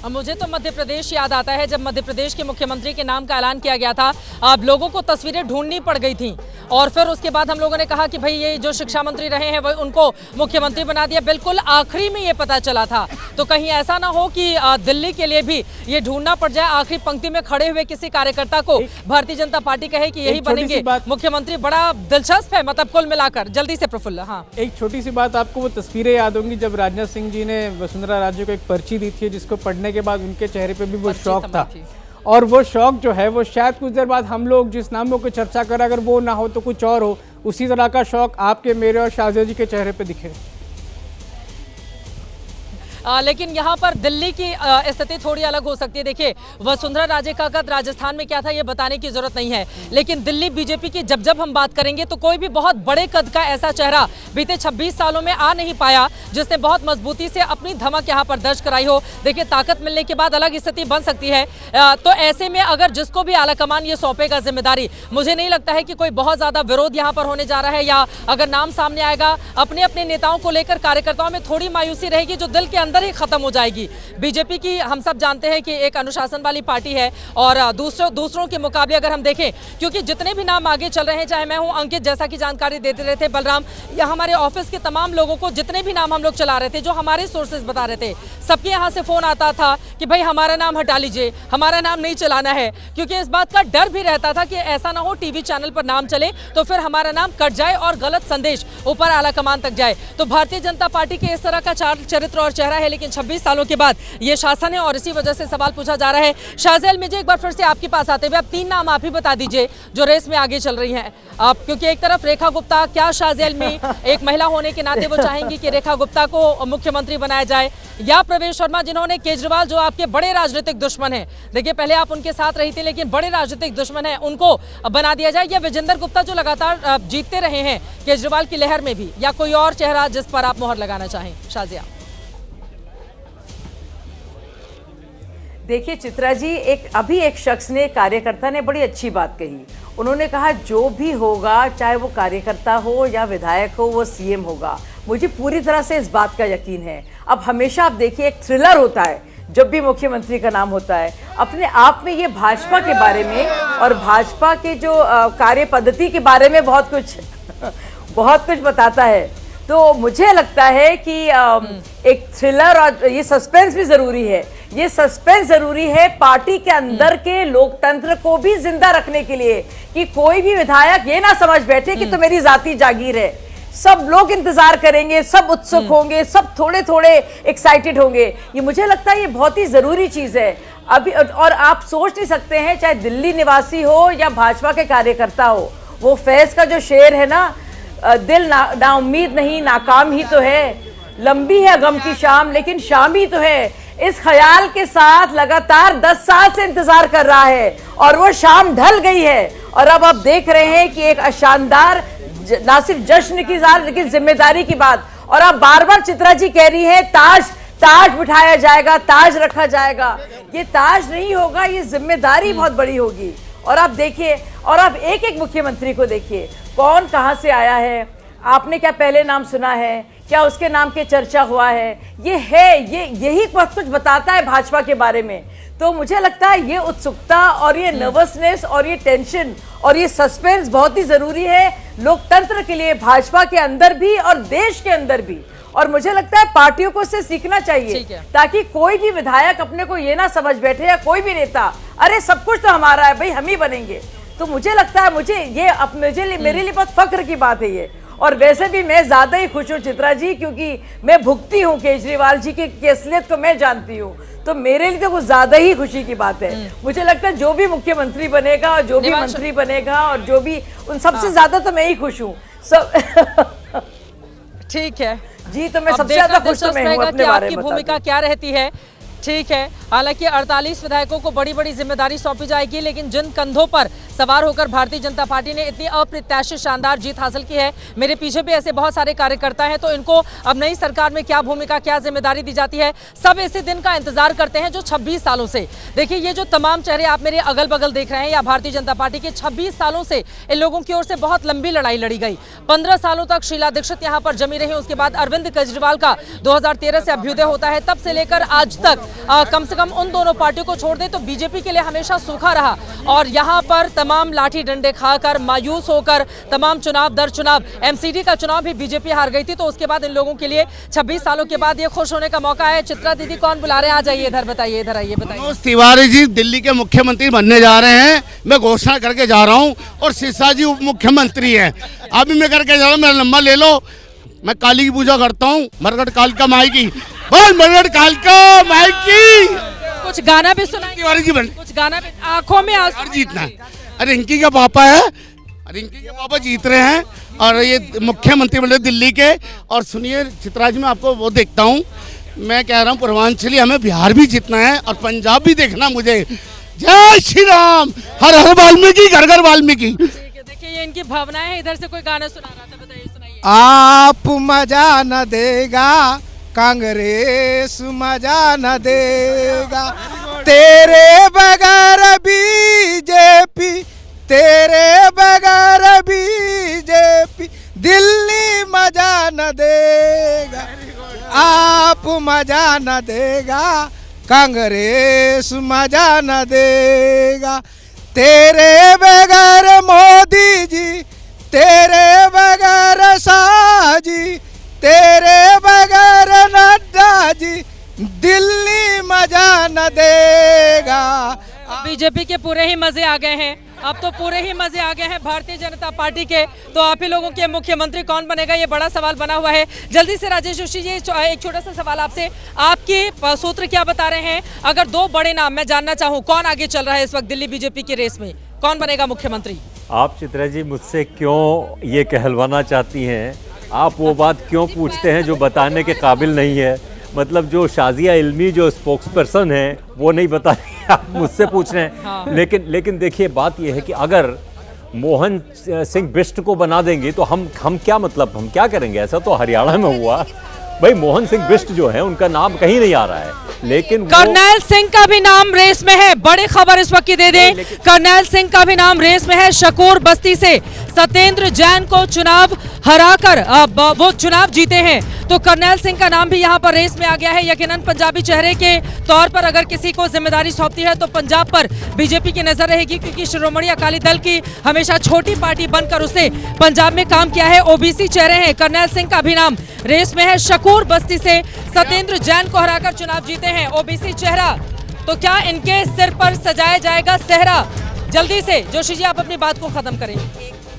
मुझे तो मध्य प्रदेश याद आता है, जब मध्य प्रदेश के मुख्यमंत्री के नाम का ऐलान किया गया था, अब लोगों को तस्वीरें ढूंढनी पड़ गई थी और फिर उसके बाद हम लोगों ने कहा कि भाई ये जो शिक्षा मंत्री रहे हैं वो उनको मुख्यमंत्री बना दिया। बिल्कुल आखिरी में ये पता चला था, तो कहीं ऐसा ना हो कि दिल्ली के लिए भी ये ढूंढना पड़ जाए, आखिरी पंक्ति में खड़े हुए किसी कार्यकर्ता को भारतीय जनता पार्टी कहे कि यही बनेंगे मुख्यमंत्री। बड़ा दिलचस्प है, मतलब कुल मिलाकर। जल्दी से प्रफुल्ल। हाँ, एक छोटी सी बात, आपको वो तस्वीरें याद होंगी जब राजनाथ सिंह जी ने वसुंधरा राजे को एक पर्ची दी थी, जिसको पढ़ने के बाद उनके चेहरे पे भी वो शौक था, और वो शौक जो है वो शायद कुछ देर बाद हम लोग जिस नामों की चर्चा कर, अगर वो ना हो तो कुछ और हो, उसी तरह का शौक आपके, मेरे और शाहजिया जी के चेहरे पे दिखे। लेकिन यहाँ पर दिल्ली की स्थिति थोड़ी अलग हो सकती है। देखिए, वसुंधरा राजे का कद राजस्थान में क्या था ये बताने की जरूरत नहीं है, लेकिन दिल्ली बीजेपी की जब हम बात करेंगे तो कोई भी बहुत बड़े कद का ऐसा चेहरा बीते 26 सालों में आ नहीं पाया जिसने बहुत मजबूती से अपनी धमक यहाँ पर दर्ज कराई हो। देखिए, ताकत मिलने के बाद अलग स्थिति बन सकती है, तो ऐसे में अगर जिसको भी आलाकमान ये सौंपेगा जिम्मेदारी, मुझे नहीं लगता है कि कोई बहुत ज्यादा विरोध यहाँ पर होने जा रहा है, या अगर नाम सामने आएगा अपने अपने नेताओं को लेकर कार्यकर्ताओं में थोड़ी मायूसी रहेगी जो दिल के अंदर अंदर ही खत्म हो जाएगी। बीजेपी की हम सब जानते हैं कि एक अनुशासन वाली पार्टी है और दूसरों के मुकाबले अगर हम देखें, क्योंकि जितने भी नाम आगे चल रहे हैं, चाहे मैं हूं अंकित जैसा कि जानकारी देते रहे थे, बलराम या हमारे ऑफिस के तमाम लोगों को जितने भी नाम हम लोग चला रहे थे, जो हमारे सोर्सेज बता रहे थे, सबके यहाँ से फोन आता था कि भाई हमारा नाम हटा लीजिए, हमारा नाम नहीं चलाना है, क्योंकि इस बात का डर भी रहता था कि ऐसा ना हो टीवी चैनल पर नाम चले तो फिर हमारा नाम कट जाए और गलत संदेश ऊपर आला कमान तक जाए। तो भारतीय जनता पार्टी के इस तरह का चरित्र और चेहरा है, लेकिन 26 सालों के बाद ये शासन है और इसी वजह से सवाल पूछा जा रहा है। शाहजेल मिर्जा, एक बार फिर से आपके पास आते हुए अब 3 नाम आप ही बता दीजिए जो रेस में आगे चल रही हैं आप, क्योंकि एक तरफ रेखा गुप्ता, क्या शाहजेल में एक महिला होने के नाते वो चाहेंगी कि रेखा गुप्ता को मुख्यमंत्री बनाया जाए, या प्रवेश वर्मा जिन्होंने केजरीवाल जो आपके बड़े राजनीतिक दुश्मन हैं, देखिए पहले आप उनके साथ रही थी लेकिन बड़े राजनीतिक दुश्मन हैं, उनको बना दिया जाए, या विजेंद्र गुप्ता जो लगातार जीतते रहे हैं केजरीवाल की लहर में भी, या कोई और चेहरा जिस पर आप मोहर लगाना चाहें? शाजिया। देखिए चित्रा जी, अभी एक शख्स ने, कार्यकर्ता ने बड़ी अच्छी बात कही। उन्होंने कहा जो भी होगा, चाहे वो कार्यकर्ता हो या विधायक हो, वो सीएम होगा। मुझे पूरी तरह से इस बात का यकीन है। अब हमेशा आप देखिए, एक थ्रिलर होता है जब भी मुख्यमंत्री का नाम होता है। अपने आप में ये भाजपा के बारे में और भाजपा के जो कार्य पद्धति के बारे में बहुत कुछ बताता है। तो मुझे लगता है कि एक थ्रिलर और ये सस्पेंस भी जरूरी है। ये सस्पेंस जरूरी है पार्टी के अंदर के लोकतंत्र को भी जिंदा रखने के लिए, कि कोई भी विधायक ये ना समझ बैठे कि तो मेरी जाती जागीर है। सब लोग इंतजार करेंगे, सब उत्सुक होंगे, सब थोड़े थोड़े एक्साइटेड होंगे। ये मुझे लगता है ये बहुत ही जरूरी चीज है अभी। और आप सोच नहीं सकते हैं, चाहे दिल्ली निवासी हो या भाजपा के कार्यकर्ता हो, वो फैज का जो शेर है ना, दिल ना उम्मीद नहीं, नाकाम ही तो है, लंबी है गम की शाम लेकिन शाम ही तो है, इस ख्याल के साथ लगातार 10 साल से इंतजार कर रहा है और वो शाम ढल गई है। और अब आप देख रहे हैं कि एक शानदार, ना सिर्फ जश्न की बात लेकिन जिम्मेदारी की बात। और आप बार बार चित्रा जी कह रही है ताज बिठाया जाएगा, ताज रखा जाएगा। ये ताज नहीं होगा, ये जिम्मेदारी बहुत बड़ी होगी। और आप देखिए, और आप एक एक मुख्यमंत्री को देखिए, कौन कहां से आया है, आपने क्या पहले नाम सुना है, क्या उसके नाम के चर्चा हुआ है, यही बहुत कुछ बताता है भाजपा के बारे में। तो मुझे लगता है ये उत्सुकता और ये नर्वसनेस और ये टेंशन और ये सस्पेंस बहुत ही जरूरी है लोकतंत्र के लिए, भाजपा के अंदर भी और देश के अंदर भी। और मुझे लगता है पार्टियों को इससे सीखना चाहिए, ताकि कोई भी विधायक अपने को ये ना समझ बैठे, या कोई भी नेता, अरे सब कुछ तो हमारा है भाई, हम ही बनेंगे। तो मुझे लगता है मेरे लिए बहुत फख्र की बात है ये। और वैसे भी मैं ज्यादा ही खुश हूँ चित्रा जी, क्योंकि मैं भुगती हूँ केजरीवाल जी की असलियत को मैं जानती हूँ। तो मेरे लिए तो कुछ ज्यादा ही खुशी की बात है। मुझे लगता है जो भी मुख्यमंत्री बनेगा और जो भी मंत्री बनेगा और जो भी, उन सबसे ज्यादा तो मैं ही खुश हूँ सब। ठीक है जी, तो मैं सबसे ज्यादा खुश तो मैं हूँ। अपने बारे में आपकी भूमिका क्या रहती है? ठीक है, हालांकि 48 विधायकों को बड़ी बड़ी जिम्मेदारी सौंपी जाएगी, लेकिन जिन कंधों पर सवार होकर भारतीय जनता पार्टी ने इतनी अप्रत्याशित शानदार जीत हासिल की है, मेरे पीछे भी ऐसे बहुत सारे कार्यकर्ता हैं, तो इनको अब नई सरकार में क्या भूमिका, क्या जिम्मेदारी दी जाती है, सब इसी दिन का इंतजार करते हैं जो 26 सालों से। देखिए, ये जो तमाम चेहरे आप मेरे अगल बगल देख रहे हैं, या भारतीय जनता पार्टी के 26 सालों से इन लोगों की ओर से बहुत लंबी लड़ाई लड़ी गई। 15 सालों तक शीला दीक्षित यहाँ पर जमी रही, उसके बाद अरविंद केजरीवाल का 2013 से अभ्युदय होता है, तब से लेकर आज तक कम से कम उन दोनों पार्टियों को छोड़ दे तो बीजेपी के लिए हमेशा सूखा रहा। और यहाँ पर तमाम लाठी डंडे खाकर, मायूस होकर, तमाम चुनाव दर चुनाव, एमसीडी का चुनाव भी बीजेपी हार गई थी। तो उसके बाद इन लोगों के लिए 26 सालों के बाद ये खुश होने का मौका है। चित्रा दीदी, कौन बुला रहे हैं? आ जाइए इधर, बताइए, इधर आइए, बताइए। मनोज तिवारी जी दिल्ली के मुख्यमंत्री बनने जा रहे हैं, मैं घोषणा करके जा रहा हूँ। और सिरसा जी उप मुख्यमंत्री है, अभी मैं करके जा रहा हूँ, मेरा नंबर ले लो। मैं काली की पूजा करता हूँ, मरगढ़ कालिका माई की, बोल मरगढ़ कालिका माई की। कुछ गाना भी सुनाइए तिवारी जी, कुछ गाना भी, आंखों में आंसू जीतना है। अरे रिंकी का पापा है, रिंकी के पापा जीत रहे हैं और ये मुख्यमंत्री बने दिल्ली के। और सुनिए चित्रा जी, मैं आपको वो देखता हूँ, मैं कह रहा हूँ पूर्वांचली हमें बिहार भी जीतना है और पंजाब भी देखना मुझे। जय श्री राम, हर हर वाल्मीकि, घर घर वाल्मीकि। देखिए, ये इनकी भावनाएं हैं। इधर से कोई गाना सुना रहा था, बताइए, सुनाइए। आप मजा न देगा, कांग्रेस मजा न देगा, तेरे बगैर बीजेपी, तेरे बगैर बीजेपी, दिल्ली मजा न देगा। आप मजा न देगा, कांग्रेस मजा न देगा। तेरे बगैर मोदी जी, तेरे बगैर शाह जी, तेरे बगैर नड्डा जी, दिल्ली मजा न देगा। बीजेपी के पूरे ही मजे आ गए हैं, अब तो पूरे ही मजे आ गए हैं भारतीय जनता पार्टी के। तो आप ही लोगों के मुख्यमंत्री कौन बनेगा, ये बड़ा सवाल बना हुआ है। जल्दी से राजेश जोशी जी, एक छोटा सा सवाल आपसे, आपके सूत्र क्या बता रहे हैं? अगर दो बड़े नाम मैं जानना चाहूँ, कौन आगे चल रहा है इस वक्त दिल्ली बीजेपी की रेस में, कौन बनेगा मुख्यमंत्री? आप चित्रा जी मुझसे क्यों ये कहलवाना चाहती हैं? आप वो बात क्यों पूछते हैं जो बताने के काबिल नहीं है? मतलब जो शाजिया इल्मी जो स्पोक्स पर्सन है वो नहीं बता रही, आप मुझसे पूछ रहे हैं। हाँ। लेकिन देखिए बात ये है कि अगर मोहन सिंह बिष्ट को बना देंगे तो हम क्या मतलब हम क्या करेंगे? ऐसा तो हरियाणा में हुआ भाई, मोहन सिंह बिष्ट जो है उनका नाम कहीं नहीं आ रहा है, लेकिन कर्नैल सिंह का भी नाम रेस में है। बड़ी खबर इस वक्त की दे दें, कर्नैल सिंह का भी नाम रेस में है। शकूर बस्ती से सत्येंद्र जैन को चुनाव हराकर वो चुनाव जीते हैं, तो कर्नैल सिंह का नाम भी यहाँ पर रेस में आ गया है। यकीनन पंजाबी चेहरे के तौर पर अगर किसी को जिम्मेदारी सौंपती है तो पंजाब पर बीजेपी की नजर रहेगी, क्योंकि शिरोमणि अकाली दल की हमेशा छोटी पार्टी बनकर उसने पंजाब में काम किया है। ओबीसी चेहरे हैं, कर्नैल सिंह का भी नाम रेस में है। शकूर बस्ती से सत्येंद्र जैन को हराकर चुनाव जीते हैं, ओबीसी चेहरा। तो क्या इनके सिर पर सजाया जाएगा सेहरा? जल्दी से जोशी जी आप अपनी बात को खत्म करें।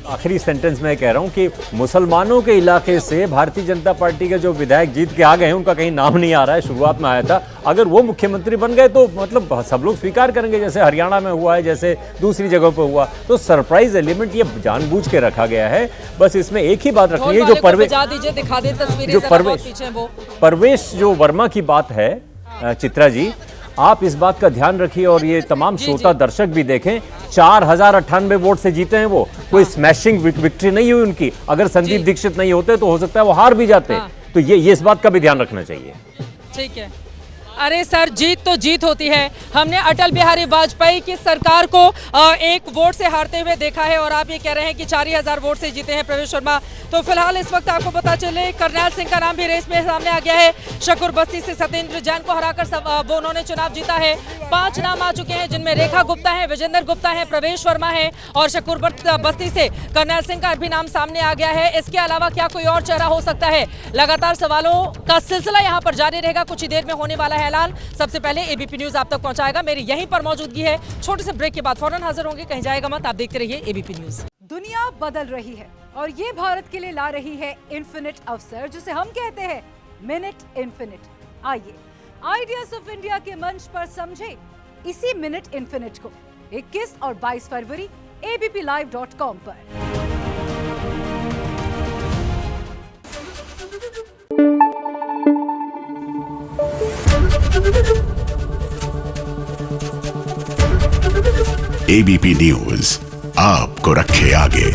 आखिरी सेंटेंस में कह रहा हूं कि मुसलमानों के इलाके से भारतीय जनता पार्टी के जो विधायक जीत के आ गए हैं उनका कहीं नाम नहीं आ रहा है, शुरुआत में आया था। अगर वो मुख्यमंत्री बन गए तो मतलब सब लोग स्वीकार करेंगे, जैसे हरियाणा में हुआ है, जैसे दूसरी जगहों पर हुआ। तो सरप्राइज एलिमेंट ये जानबूझ के रखा गया है। बस इसमें एक ही बात रखनी है, जो परवेश जो वर्मा की बात है चित्रा जी, आप इस बात का ध्यान रखिए और ये तमाम श्रोता दर्शक भी देखें, 4098 वोट से जीते हैं वो। कोई स्मैशिंग विक्ट्री नहीं हुई उनकी। अगर संदीप दीक्षित नहीं होते तो हो सकता है वो हार भी जाते। तो ये इस बात का भी ध्यान रखना चाहिए। ठीक है। अरे सर, जीत तो जीत होती है। हमने अटल बिहारी वाजपेयी की सरकार को एक वोट से हारते हुए देखा है, और आप ये कह रहे हैं कि 4000 वोट से जीते हैं प्रवेश वर्मा। तो फिलहाल इस वक्त आपको पता चले कर्नैल सिंह का नाम भी रेस में सामने आ गया है। शकूर बस्ती से सत्येंद्र जैन को हराकर वो उन्होंने चुनाव जीता है। 5 नाम आ चुके हैं, जिनमें रेखा गुप्ता है, विजेंद्र गुप्ता है, प्रवेश वर्मा है, और शकूर बस्ती से कर्नैल सिंह का भी नाम सामने आ गया है। इसके अलावा क्या कोई और चेहरा हो सकता है? लगातार सवालों का सिलसिला यहाँ पर जारी रहेगा। कुछ ही देर में होने वाला है ऐलान। सबसे पहले एबीपी न्यूज आप तक पहुंचाएगा। मेरी यहीं पर मौजूदगी है। छोटे से ब्रेक के बाद फौरन हाजिर होंगे, कहीं जाएगा मत। आप देखते रहिए एबीपी न्यूज। दुनिया बदल रही है और ये भारत के लिए ला रही है इन्फिनिट अवसर, जिसे हम कहते हैं मिनट इन्फिनिट। आइए आइडियाज ऑफ इंडिया के मंच पर समझे इसी मिनट इन्फिनिट को 21 और 22 फरवरी abplive.com पर। एबीपी न्यूज आपको रखे आगे।